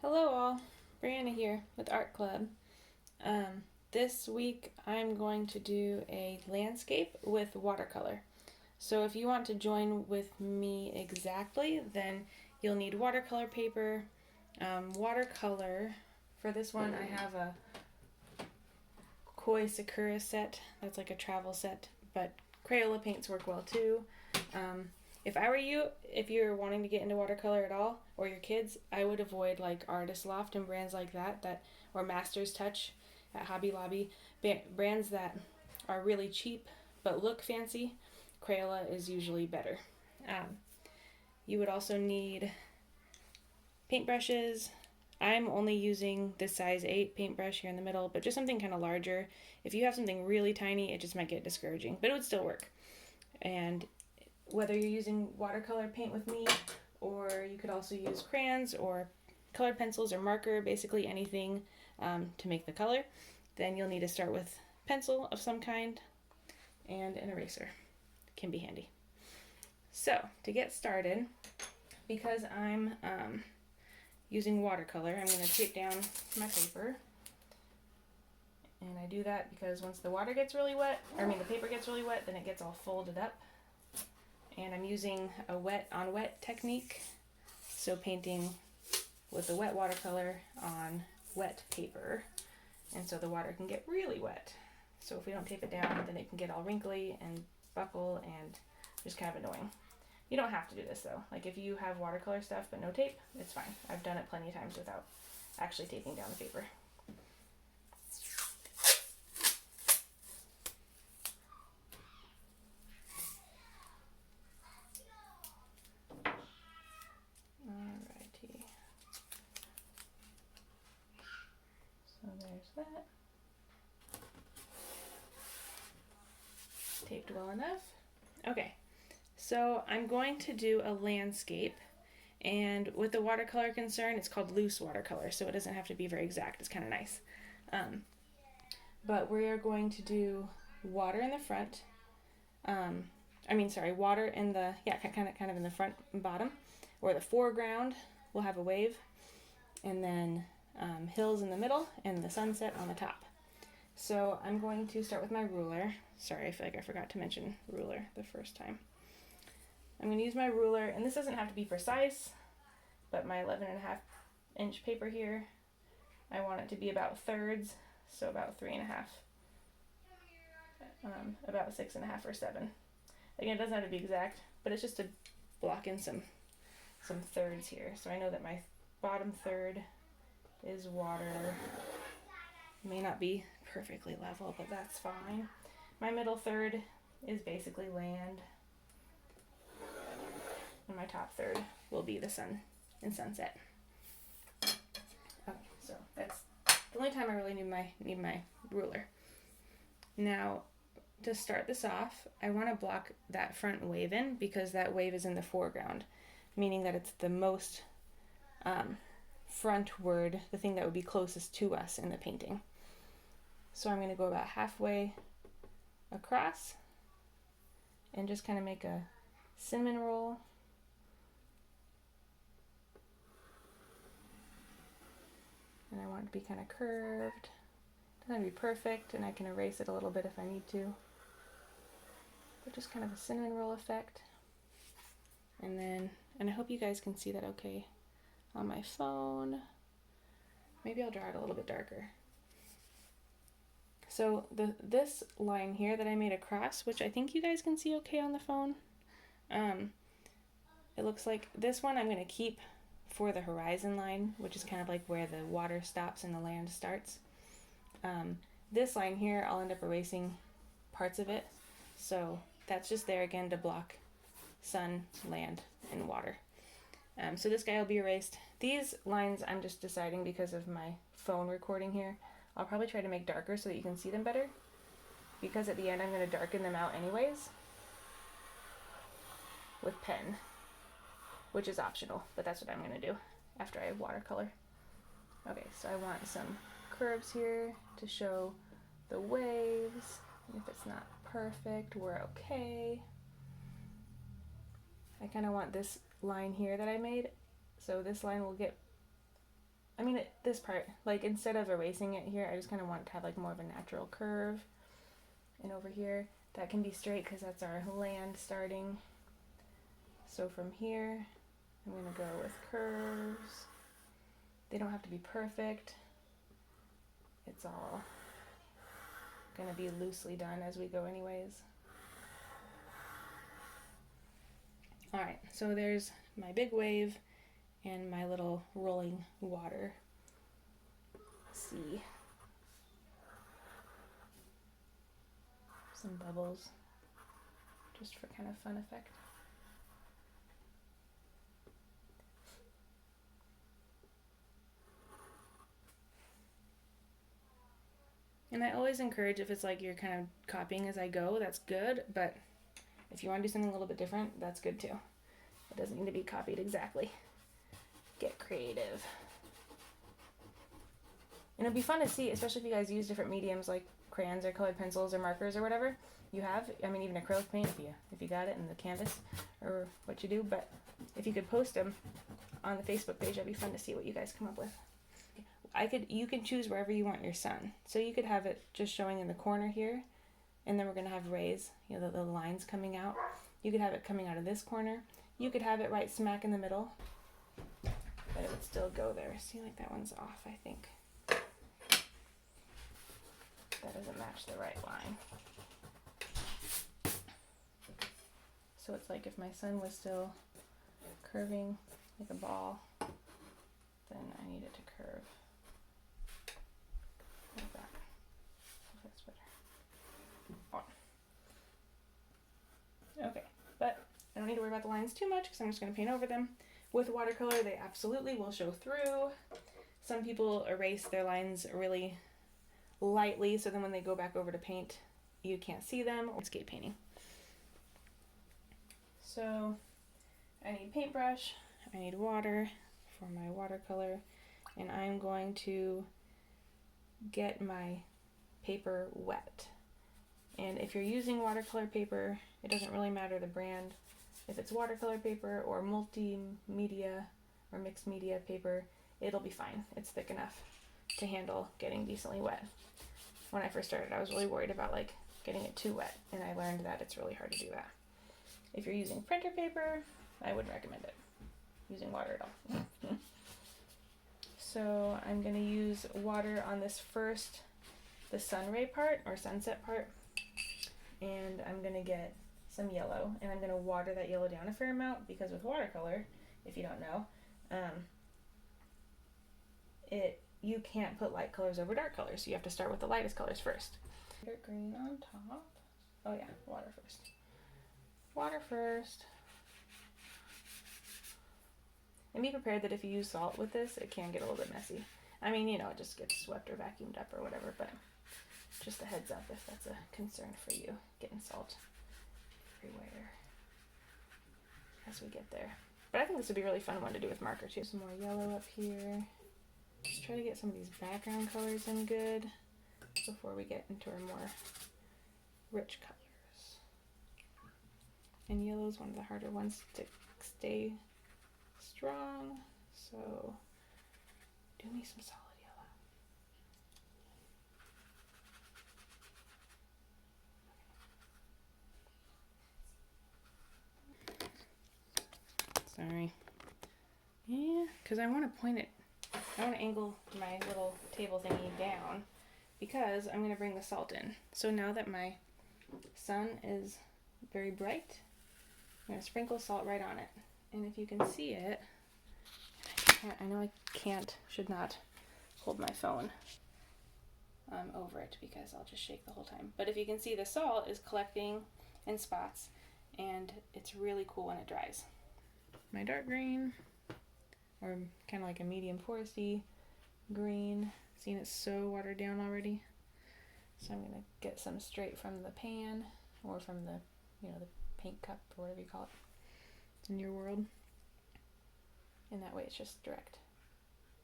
Hello all, Brianna here with Art Club. This week I'm going to do a landscape with watercolor. So if you want to join with me exactly, then you'll need watercolor paper, watercolor. For this one I have a Koi Sakura set, that's like a travel set, but Crayola paints work well too. If I were you, if you're wanting to get into watercolor at all, or your kids, I would avoid like Artist Loft and brands like that or Master's Touch at Hobby Lobby, brands that are really cheap but look fancy. Crayola is usually better. Um, you would also need paintbrushes. I'm only using the size 8 paintbrush here in the middle, but just something kind of larger. If you have something really tiny, it just might get discouraging, but it would still work. And whether you're using watercolor paint with me, or you could also use crayons or colored pencils or marker, basically anything to make the color, then you'll need to start with pencil of some kind and an eraser. Can be handy. So to get started, because I'm using watercolor, I'm going to tape down my paper. And I do that because once the water gets really wet, the paper gets really wet, then it gets all folded up. And I'm using a wet on wet technique, so painting with a wet watercolor on wet paper, and so the water can get really wet. So if we don't tape it down, then it can get all wrinkly and buckle and just kind of annoying. You don't have to do this though. Like if you have watercolor stuff but no tape, it's fine. I've done it plenty of times without actually taping down the paper. Alrighty. So there's that. Taped well enough. Okay, so I'm going to do a landscape, and with the watercolor concern, it's called loose watercolor, so it doesn't have to be very exact. It's kind of nice. But we are going to do water in the front. Water in the kind of in the front and bottom, or the foreground. We'll have a wave, and then hills in the middle, and the sunset on the top. So I'm going to start with my ruler. Sorry, I feel like I forgot to mention ruler the first time. I'm going to use my ruler, and this doesn't have to be precise, but my 11.5-inch paper here, I want it to be about thirds, so about 3.5, about 6.5 or 7. Again, it doesn't have to be exact, but it's just to block in some thirds here. So I know that my bottom third is water. It may not be perfectly level, but that's fine. My middle third is basically land, and my top third will be the sun and sunset. Okay, so that's the only time I really need my ruler. Now, to start this off, I want to block that front wave in because that wave is in the foreground, meaning that it's the most frontward, the thing that would be closest to us in the painting. So I'm going to go about halfway across and just kind of make a cinnamon roll. And I want it to be kind of curved. Doesn't have to be perfect, and I can erase it a little bit if I need to. But just kind of a cinnamon roll effect. And I hope you guys can see that okay on my phone. Maybe I'll draw it a little bit darker. So this line here that I made across, which I think you guys can see okay on the phone, it looks like this one I'm going to keep for the horizon line, which is kind of like where the water stops and the land starts. This line here, I'll end up erasing parts of it, so that's just there again to block sun, land, and water. So this guy will be erased. These lines I'm just deciding because of my phone recording here. I'll probably try to make darker so that you can see them better, because at the end I'm going to darken them out anyways with pen, which is optional, but that's what I'm going to do after I have watercolor. Okay, so I want some curves here to show the waves. If it's not perfect, we're okay. I kind of want this line here that I made, so this line will get I mean, this part, like instead of erasing it here, I just kind of want to have like more of a natural curve. And over here, that can be straight because that's our land starting. So from here, I'm going to go with curves. They don't have to be perfect. It's all going to be loosely done as we go anyways. All right, so there's my big wave and my little rolling water sea. Some bubbles, just for kind of fun effect. And I always encourage, if it's like you're kind of copying as I go, that's good, but if you want to do something a little bit different, that's good too. It doesn't need to be copied exactly. Get creative. And it'll be fun to see, especially if you guys use different mediums like crayons or colored pencils or markers or whatever you have. I mean, even acrylic paint if you got it in the canvas or what you do. But if you could post them on the Facebook page, that'd be fun to see what you guys come up with. You can choose wherever you want your sun. So you could have it just showing in the corner here, and then we're gonna have rays, the lines coming out. You could have it coming out of this corner. You could have it right smack in the middle, but it would still go there. See, like that one's off, I think. That doesn't match the right line. So it's like if my sun was still curving like a ball, then I need it to curve like that. That's better. On. Okay, but I don't need to worry about the lines too much because I'm just going to paint over them. With watercolor, they absolutely will show through. Some people erase their lines really lightly, so then when they go back over to paint, you can't see them. Landscape painting. So I need paintbrush, I need water for my watercolor, and I'm going to get my paper wet. And if you're using watercolor paper, it doesn't really matter the brand. If it's watercolor paper or multimedia or mixed media paper, it'll be fine. It's thick enough to handle getting decently wet. When I first started, I was really worried about like getting it too wet, and I learned that it's really hard to do that. If you're using printer paper, I wouldn't recommend it using water at all. So I'm going to use water on this first, the sun ray part or sunset part, and I'm going to get some yellow, and I'm going to water that yellow down a fair amount because with watercolor, if you don't know, you can't put light colors over dark colors, so you have to start with the lightest colors first. Dark green on top. Oh yeah, water first. Water first. And be prepared that if you use salt with this, it can get a little bit messy. I mean, it just gets swept or vacuumed up or whatever, but just a heads up if that's a concern for you, getting salt everywhere as we get there. But I think this would be a really fun one to do with marker too. Some more yellow up here. Just try to get some of these background colors in good before we get into our more rich colors. And yellow is one of the harder ones to stay strong, so do me some solid yellow. Sorry. Yeah, because I want to point it, I want to angle my little table thingy down because I'm going to bring the salt in. So now that my sun is very bright, I'm going to sprinkle salt right on it. And if you can see it, I know I should not hold my phone over it because I'll just shake the whole time. But if you can see, the salt is collecting in spots, and it's really cool when it dries. My dark green, or kind of like a medium foresty green. Seeing it's so watered down already. So I'm going to get some straight from the pan or from the, the paint cup or whatever you call it in your world. And that way it's just direct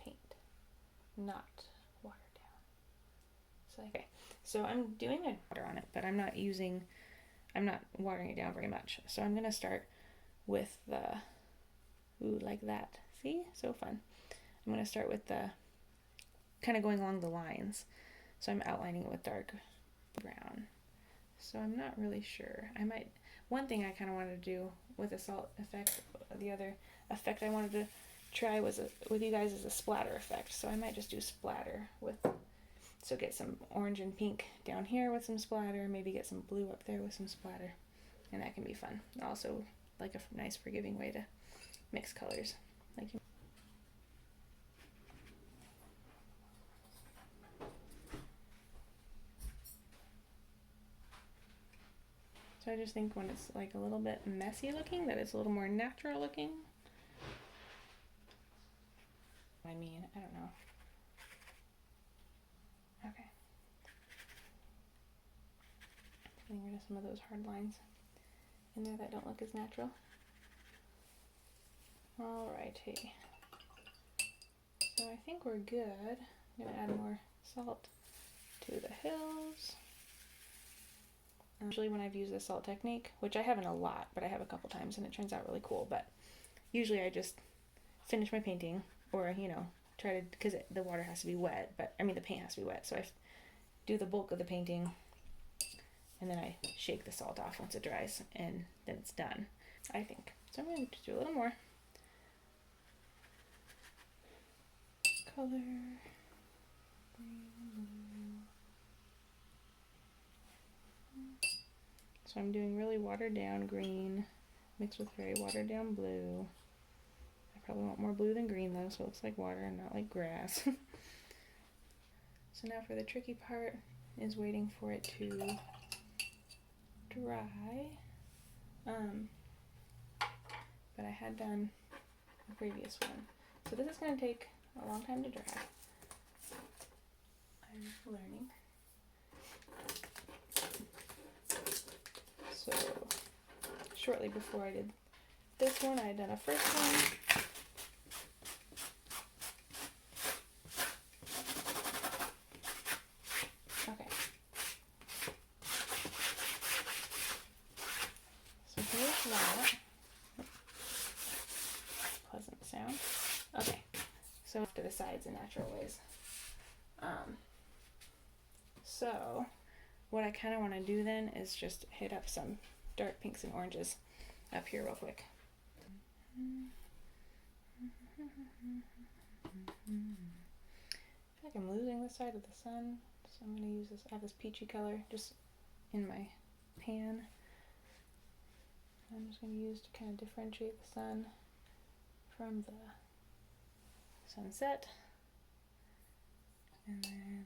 paint, not watered down. So, okay. So I'm doing a water on it, but I'm not watering it down very much. So I'm going to start with the, like that. See? So fun. I'm I'm going to start with the kind of going along the lines. So I'm outlining it with dark brown. So I'm not really sure. One thing I kind of wanted to do with a salt effect, the other effect I wanted to try with you guys is a splatter effect. So I might just do splatter so get some orange and pink down here with some splatter, maybe get some blue up there with some splatter, and that can be fun. Also, like a nice forgiving way to mix colors. So I just think when it's like a little bit messy looking, that it's a little more natural looking. I don't know. Okay. Getting rid of some of those hard lines in there that don't look as natural. Alrighty. So I think we're good. I'm going to add more salt to the hills. Usually when I've used the salt technique, which I haven't a lot, but I have a couple times and it turns out really cool, but usually I just finish my painting or, try to, because the water has to be wet, the paint has to be wet, so I do the bulk of the painting and then I shake the salt off once it dries and then it's done, I think. So I'm going to do a little more color. So I'm doing really watered down green mixed with very watered down blue. I probably want more blue than green though, so it looks like water and not like grass. So now for the tricky part is waiting for it to dry. But I had done the previous one. So this is going to take a long time to dry. I'm learning. So shortly before I did this one, I had done a first one. Okay. So here's that. Pleasant sound. Okay. So to the sides in natural ways. So what I kind of want to do then is just hit up some dark pinks and oranges up here real quick. I feel like I'm losing the side of the sun, so I'm going to use this. I have this peachy color just in my pan. I'm just going to use to kind of differentiate the sun from the sunset. And then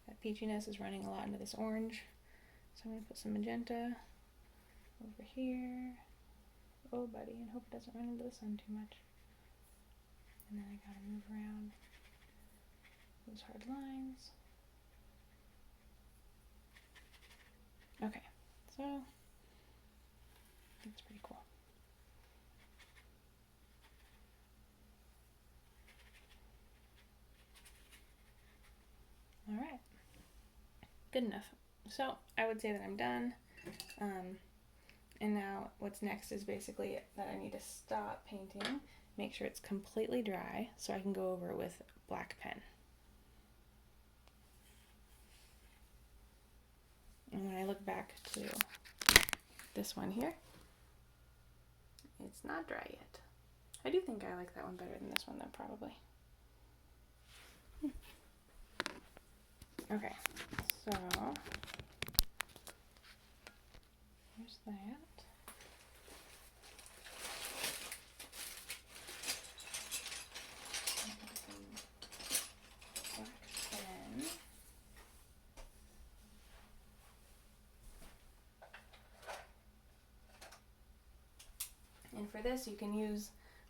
that peachiness is running a lot into this orange. So I'm going to put some magenta over here. Oh buddy, and hope it doesn't run into the sun too much. And then I gotta move around those hard lines. Okay, so that's pretty cool. All right, good enough. So I would say that I'm done. And now what's next is basically that I need to stop painting, make sure it's completely dry so I can go over it with black pen. And when I look back to this one here, it's not dry yet. I do think I like that one better than this one though, probably. Okay, so here's that. And for this, you can use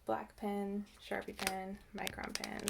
black pen, Sharpie pen, Micron pen,